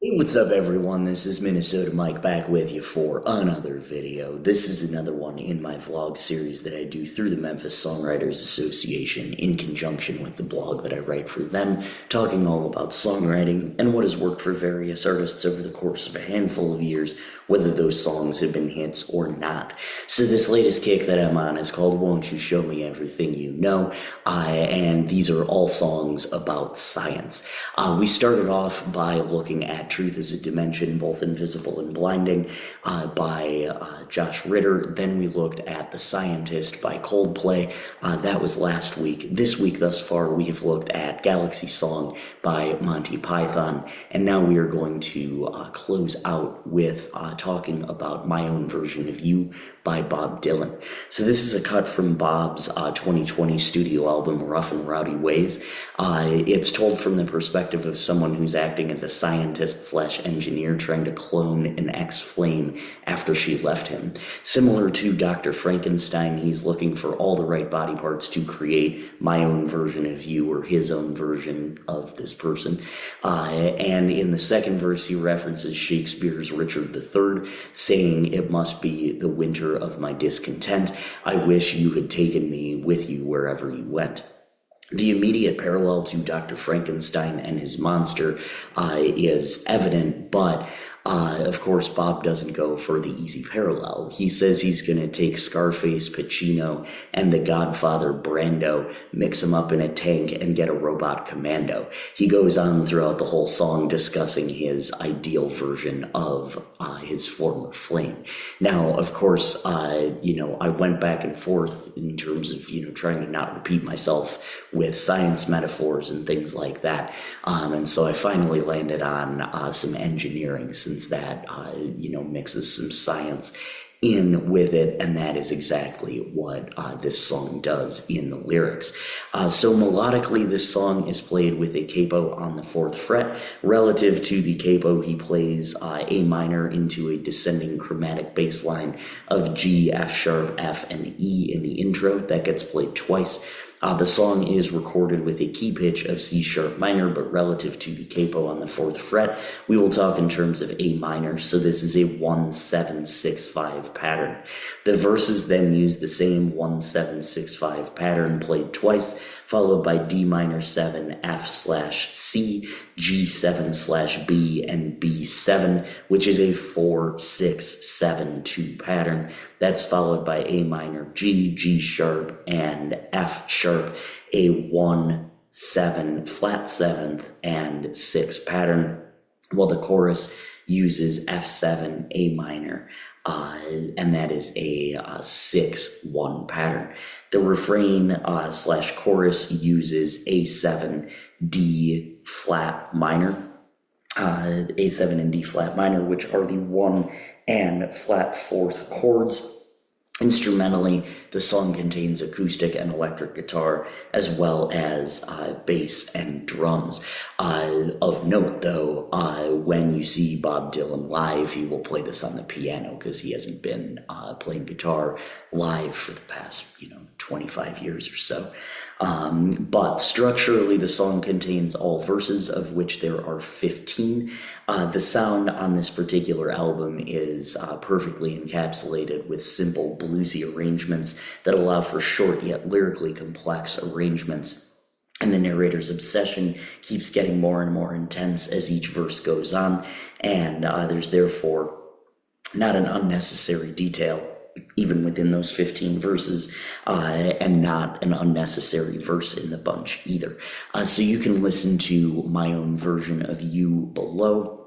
Hey, what's up, everyone? This is Minnesota Mike back with you for another video. This is another one in my vlog series that I do through the Memphis Songwriters Association in conjunction with the blog that I write for them, talking all about songwriting and what has worked for various artists over the course of a handful of years, whether those songs have been hits or not. So this latest kick that I'm on is called Won't You Show Me Everything You Know, and these are all songs about science. We started off by looking at Truth is a Dimension, Both Invisible and Blinding by Josh Ritter. Then we looked at The Scientist by Coldplay. That was last week. This week thus far we have looked at Galaxy Song by Monty Python. And now we are going to close out with talking about My Own Version of You by Bob Dylan. So this is a cut from Bob's 2020 studio album, Rough and Rowdy Ways. It's told from the perspective of someone who's acting as a scientist slash engineer trying to clone an ex-flame after she left him. Similar to Dr. Frankenstein, he's looking for all the right body parts to create my own version of you, or his own version of this person. And in the second verse, he references Shakespeare's Richard III, saying, "It must be the winter of my discontent. I wish you had taken me with you wherever you went." The immediate parallel to Dr. Frankenstein and his monster is evident, but of course, Bob doesn't go for the easy parallel. He says he's going to take Scarface, Pacino, and the Godfather Brando, mix them up in a tank, and get a robot commando. He goes on throughout the whole song discussing his ideal version of his former flame. Now, of course, I went back and forth in terms of, trying to not repeat myself with science metaphors and things like that. And so I finally landed on some engineering, since that, mixes some science in with it, and that is exactly what this song does in the lyrics. So melodically, this song is played with a capo on the 4th fret. Relative to the capo, he plays A minor into a descending chromatic bass line of G, F sharp, F, and E in the intro. That gets played twice. The song is recorded with a key pitch of C sharp minor, but relative to the capo on the 4th fret, we will talk in terms of A minor, so this is a 1-7-6-5 pattern. The verses then use the same 1-7-6-5 pattern played twice, followed by D minor 7, F slash C, G7 slash B, and B7, which is a 4-6-7-2 pattern. That's followed by A minor G, G sharp, and F sharp, a 1-7 flat 7th and 6 pattern, while the chorus uses F7, A minor, and that is a 6-1 pattern. The refrain slash chorus uses A7, D flat minor, A7 and D flat minor, which are the 1 and flat 4th chords. Instrumentally, the song contains acoustic and electric guitar, as well as bass and drums. Of note, though, when you see Bob Dylan live, he will play this on the piano, because he hasn't been playing guitar live for the past, 25 years or so. But structurally, the song contains all verses, of which there are 15. The sound on this particular album is perfectly encapsulated with simple bluesy arrangements that allow for short yet lyrically complex arrangements. And the narrator's obsession keeps getting more and more intense as each verse goes on, and there's therefore not an unnecessary detail even within those 15 verses, and not an unnecessary verse in the bunch either. So you can listen to my own version of You below.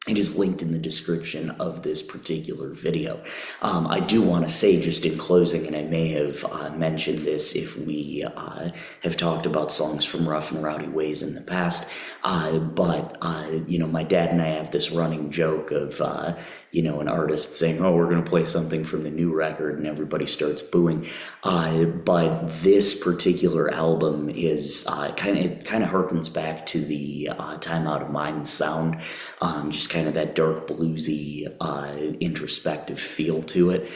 It is linked in the description of this particular video. I do want to say, just in closing, and I may have mentioned this if we have talked about songs from Rough and Rowdy Ways in the past, but my dad and I have this running joke of an artist saying, "Oh, we're going to play something from the new record," and everybody starts booing. But this particular album is kind of harkens back to the Time Out of Mind sound, just kind of that dark bluesy introspective feel to it.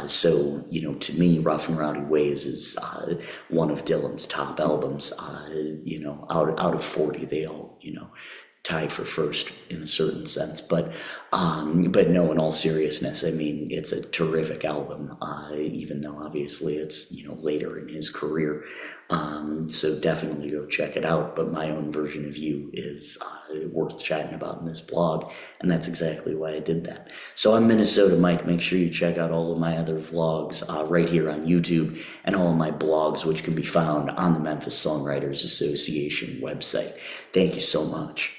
So to me, Rough and Rowdy Ways is one of Dylan's top albums. Out of 40, they all tied for first in a certain sense. But no, in all seriousness, I mean, it's a terrific album, even though obviously it's, later in his career. So definitely go check it out. But my own version of You is worth chatting about in this blog, and that's exactly why I did that. So I'm Minnesota Mike. Make sure you check out all of my other vlogs right here on YouTube, and all of my blogs, which can be found on the Memphis Songwriters Association website. Thank you so much.